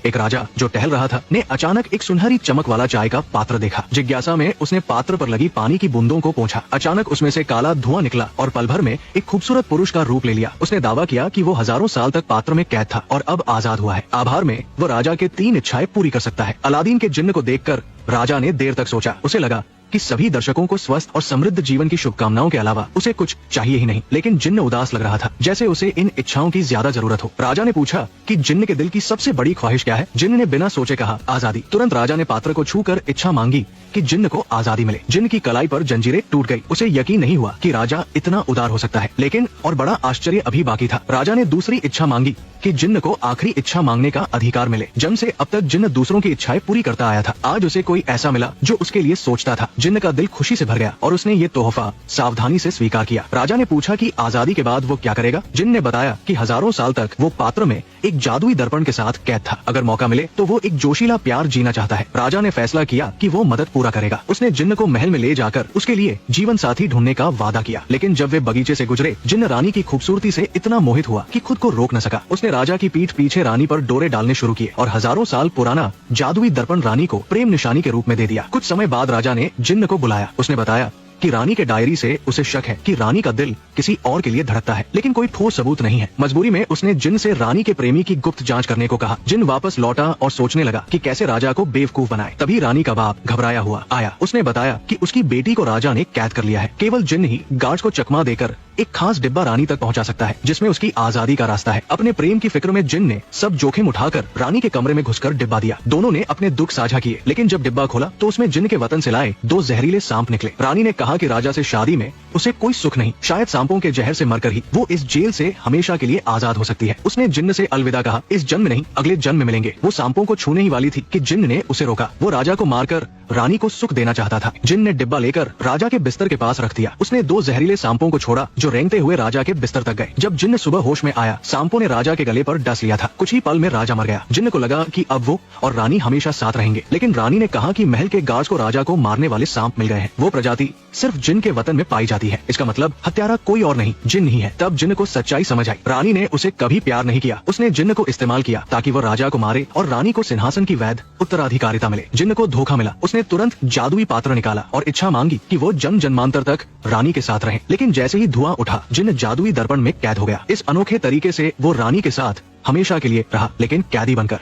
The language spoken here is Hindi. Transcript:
एक राजा जो टहल रहा था ने अचानक एक सुनहरी चमक वाला चाय का पात्र देखा। जिज्ञासा में उसने पात्र पर लगी पानी की बूंदों को पोंछा। अचानक उसमें से काला धुआं निकला और पल भर में एक खूबसूरत पुरुष का रूप ले लिया। उसने दावा किया कि वो हजारों साल तक पात्र में कैद था और अब आजाद हुआ है। आभार में वो राजा के 3 इच्छाएं पूरी कर सकता है। अलादीन के जिन्न को देखकर राजा ने देर तक सोचा। उसे लगा कि सभी दर्शकों को स्वस्थ और समृद्ध जीवन की शुभकामनाओं के अलावा उसे कुछ चाहिए ही नहीं। लेकिन जिन्न उदास लग रहा था, जैसे उसे इन इच्छाओं की ज्यादा जरूरत हो। राजा ने पूछा कि जिन्न के दिल की सबसे बड़ी ख्वाहिश क्या है। जिन्न ने बिना सोचे कहा, आजादी। तुरंत राजा ने पात्र को छूकर इच्छा मांगी कि जिन्न को आजादी मिले। जिन्न की कलाई पर जंजीरें टूट गई। उसे यकीन नहीं हुआ कि राजा इतना उदार हो सकता है। लेकिन और बड़ा आश्चर्य अभी बाकी था। राजा ने दूसरी इच्छा मांगी कि जिन्न को आखिरी इच्छा मांगने का अधिकार मिले। जन्म से अब तक जिन्न दूसरों की इच्छाएं पूरी करता आया था। आज उसे कोई ऐसा मिला जो उसके लिए सोचता था। जिन्न का दिल खुशी से भर गया और उसने ये तोहफा सावधानी से स्वीकार किया। राजा ने पूछा कि आजादी के बाद वो क्या करेगा। जिन्न ने बताया कि हजारों साल तक वो पात्र में एक जादुई दर्पण के साथ कैद था। अगर मौका मिले तो वो एक जोशीला प्यार जीना चाहता है। राजा ने फैसला किया कि वो मदद पूरा करेगा। उसने जिन्न को महल में ले जाकर उसके लिए जीवन साथी ढूंढने का वादा किया। लेकिन जब वे बगीचे से गुजरे, जिन्न रानी की खूबसूरती से इतना मोहित हुआ कि खुद को रोक न सका। उसने राजा की पीठ पीछे रानी पर डोरे डालने शुरू किए और हजारों साल पुराना जादुई दर्पण रानी को प्रेम निशानी के रूप में दे दिया। कुछ समय बाद राजा ने जिन्न को बुलाया। उसने बताया कि रानी के डायरी से उसे शक है कि रानी का दिल किसी और के लिए धड़कता है, लेकिन कोई ठोस सबूत नहीं है। मजबूरी में उसने जिन्न से रानी के प्रेमी की गुप्त जांच करने को कहा। जिन्न वापस लौटा और सोचने लगा कि कैसे राजा को बेवकूफ बनाए। तभी रानी का बाप घबराया हुआ आया। उसने बताया कि उसकी बेटी को राजा ने कैद कर लिया है। केवल जिन्न ही गार्ड्स को चकमा देकर एक खास डिब्बा रानी तक पहुंचा सकता है, जिसमें उसकी आजादी का रास्ता है। अपने प्रेम की फिक्र में जिन्न ने सब जोखिम उठाकर रानी के कमरे में घुसकर डिब्बा दिया। दोनों ने अपने दुख साझा किए, लेकिन जब डिब्बा खोला तो उसमें जिन्न के वतन से लाए 2 जहरीले सांप निकले। रानी ने कहा कि राजा से शादी में उसे कोई सुख नहीं, शायद सांपों के जहर से मरकर ही वो इस जेल से हमेशा के लिए आजाद हो सकती है। उसने जिन्न से अलविदा कहा। इस जन्म में नहीं, अगले जन्म में मिलेंगे। वो सांपों को छूने ही वाली थी कि जिन्न ने उसे रोका। वो राजा को मारकर रानी को सुख देना चाहता था। जिन्न ने डिब्बा लेकर राजा के बिस्तर के पास रख दिया। उसने 2 जहरीले सांपों को छोड़ा जो रेंगते हुए राजा के बिस्तर तक गए। जब जिन्न सुबह होश में आया, सांपों ने राजा के गले पर डस लिया था। कुछ ही पल में राजा मर गया। जिन्न को लगा कि अब वो और रानी हमेशा साथ रहेंगे, लेकिन रानी ने कहा कि महल के गार्ड्स को राजा को मारने वाले सांप मिल गए हैं। वो प्रजाति सिर्फ जिन्न के वतन में पाई जाती है। इसका मतलब हत्यारा कोई और नहीं, जिन्न ही है। तब जिन्न को सच्चाई समझ आई। रानी ने उसे कभी प्यार नहीं किया। उसने जिन्न को इस्तेमाल किया ताकि वो राजा को मारे और रानी को सिंहासन की वैध उत्तराधिकारिता मिले। जिन्न को धोखा मिला। उसने तुरंत जादुई पात्र निकाला और इच्छा मांगी कि वो जन्म जन्मांतर तक रानी के साथ रहे। लेकिन जैसे ही धुआं उठा, जिन्न जादुई दर्पण में कैद हो गया। इस अनोखे तरीके से वो रानी के साथ हमेशा के लिए रहा, लेकिन कैदी बनकर।